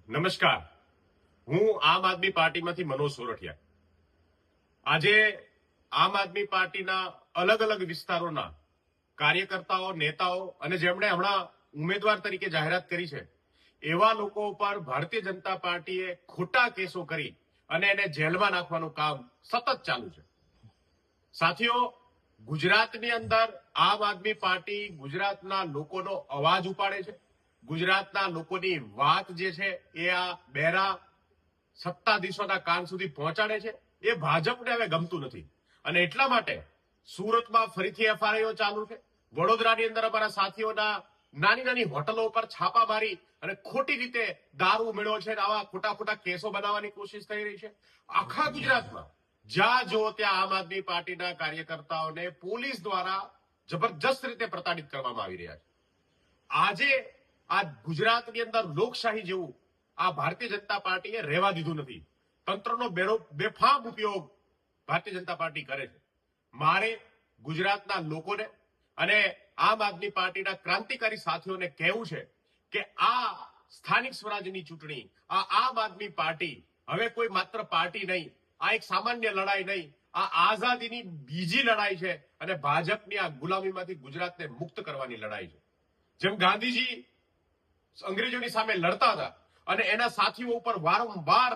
નમસ્કાર, હું આમ આદમી પાર્ટીમાંથી મનોજ સોરઠિયા. આજે આમ આદમી પાર્ટીના અલગ અલગ વિસ્તારોના કાર્યકર્તાઓ, નેતાઓ અને જેમણે હમણાં ઉમેદવાર તરીકે જાહેરાત કરી છે એવા લોકો ઉપર ભારતીય જનતા પાર્ટીએ ખોટા કેસો કરી અને એને જેલમાં નાખવાનું કામ સતત ચાલુ છે. સાથીઓ, ગુજરાતની અંદર આમ આદમી પાર્ટી ગુજરાતના લોકોનો અવાજ ઉપાડે છે. ગુજરાતના લોકોની વાત જે છે એ આ બેરા સત્તાધીશોના કાન સુધી પહોંચાડે છે. એ ભાજપને હવે ગમતું નથી અને એટલા માટે સુરતમાં ફરીથી એફઆઈઆર ચાલુ છે. વડોદરાની અંદર અમારા સાથીઓના નાની નાની હોટલો ઉપર છાપા મારી અને ખોટી રીતે દારૂ મેળવ્યો છે, આવા ખોટા ખોટા કેસો બનાવવાની કોશિશ થઈ રહી છે. આખા ગુજરાતમાં જ્યાં જો ત્યાં આમ આદમી પાર્ટીના કાર્યકર્તાઓને પોલીસ દ્વારા જબરજસ્ત રીતે પ્રતાડિત કરવામાં આવી રહ્યા છે. આજે આ ગુજરાતની અંદર લોકશાહી જેવું આ ભારતીય જનતા પાર્ટીએ રહેવા દીધું નથી. તંત્રનો બેફામ ઉપયોગ ભારતીય જનતા પાર્ટી કરે છે. મારે ગુજરાતના લોકોને અને આમ આદમી પાર્ટીના ક્રાંતિકારી સાથીઓને કહેવું છે કે આ સ્થાનિક સ્વરાજની ચૂંટણી, આ આમ આદમી પાર્ટી હવે કોઈ માત્ર પાર્ટી નહીં, આ એક સામાન્ય લડાઈ નહીં, આ આઝાદીની બીજી લડાઈ છે અને ભાજપની આ ગુલામીમાંથી ગુજરાતને મુક્ત કરવાની લડાઈ છે. જેમ ગાંધીજી અંગ્રેજોની સામે લડતા હતા અને એના સાથીઓ ઉપર વારંવાર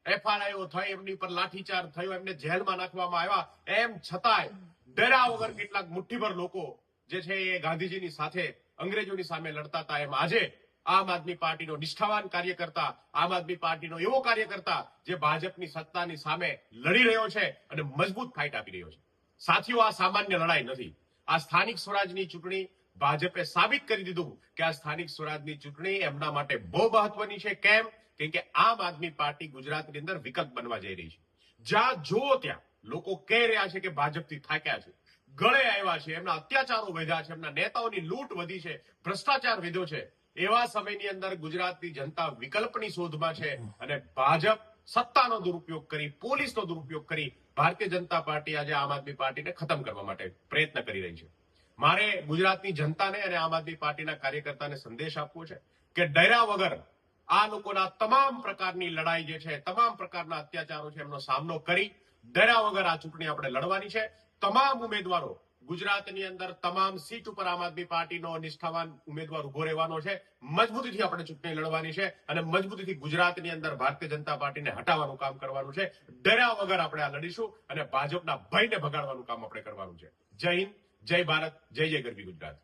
એફઆઈઆર થઈ, એમની ઉપર લાઠીચાર્જ થયો, એમને જેલમાં નાખવામાં આવ્યા, એમ છતાંય ડર્યા વગર કેટલાક મુઠ્ઠીભર લોકો જે છે એ ગાંધીજીની સાથે અંગ્રેજોની સામે લડતા હતા. એમ આજે આમ આદમી પાર્ટીનો નિષ્ઠાવાન કાર્યકર્તા, આમ આદમી પાર્ટીનો એવો કાર્યકર્તા જે ભાજપની સત્તાની સામે લડી રહ્યો છે અને મજબૂત ફાઇટ આપી રહ્યો છે. સાથીઓ, આ સામાન્ય લડાઈ નથી. આ સ્થાનિક સ્વરાજની ચૂંટણી ભાજપે સાબિત કરી દીધું કે આ સ્થાનિક સ્વરાજની ચૂંટણી એમના માટે બહુ મહત્વની છે. કેમ? કેમ કે આમ આદમી પાર્ટી ગુજરાતની અંદર વિકલ્પ બનવા જઈ રહી છે. જ્યાં જુઓ ત્યાં લોકો કહી રહ્યા છે કે ભાજપથી થાક્યા છે, ગળે આવ્યા છે, એમના અત્યાચારો વધ્યા છે, એમના નેતાઓની લૂંટ વધી છે, ભ્રષ્ટાચાર વધ્યો છે. એવા સમયની અંદર ગુજરાતની જનતા વિકલ્પની શોધમાં છે અને ભાજપ સત્તાનો દુરુપયોગ કરી, પોલીસનો દુરુપયોગ કરી ભારતીય જનતા પાર્ટી આજે આમ આદમી પાર્ટીને ખતમ કરવા માટે પ્રયત્ન કરી રહી છે. મારે ગુજરાતની જનતાને અને આમ આદમી પાર્ટીના કાર્યકર્તાને સંદેશ આપવો છે કે ડર્યા વગર આ લોકોના તમામ પ્રકારની લડાઈ જે છે, તમામ પ્રકારના અત્યાચારો છે, એમનો સામનો કરી ડર્યા વગર આ ચૂંટણી આપણે લડવાની છે. તમામ ઉમેદવારો ગુજરાતની અંદર તમામ સીટ ઉપર આમ આદમી પાર્ટીનો નિષ્ઠાવાન ઉમેદવાર ઉભો રહેવાનો છે. મજબૂતીથી આપણે ચૂંટણી લડવાની છે અને મજબૂતીથી ગુજરાતની અંદર ભારતીય જનતા પાર્ટીને હટાવવાનું કામ કરવાનું છે. ડર્યા વગર આપણે આ લડીશું અને ભાજપના ભયને ભગાડવાનું કામ આપણે કરવાનું છે. જય હિન્દ, જય ભારત, જય જય ગરવી ગુજરાત.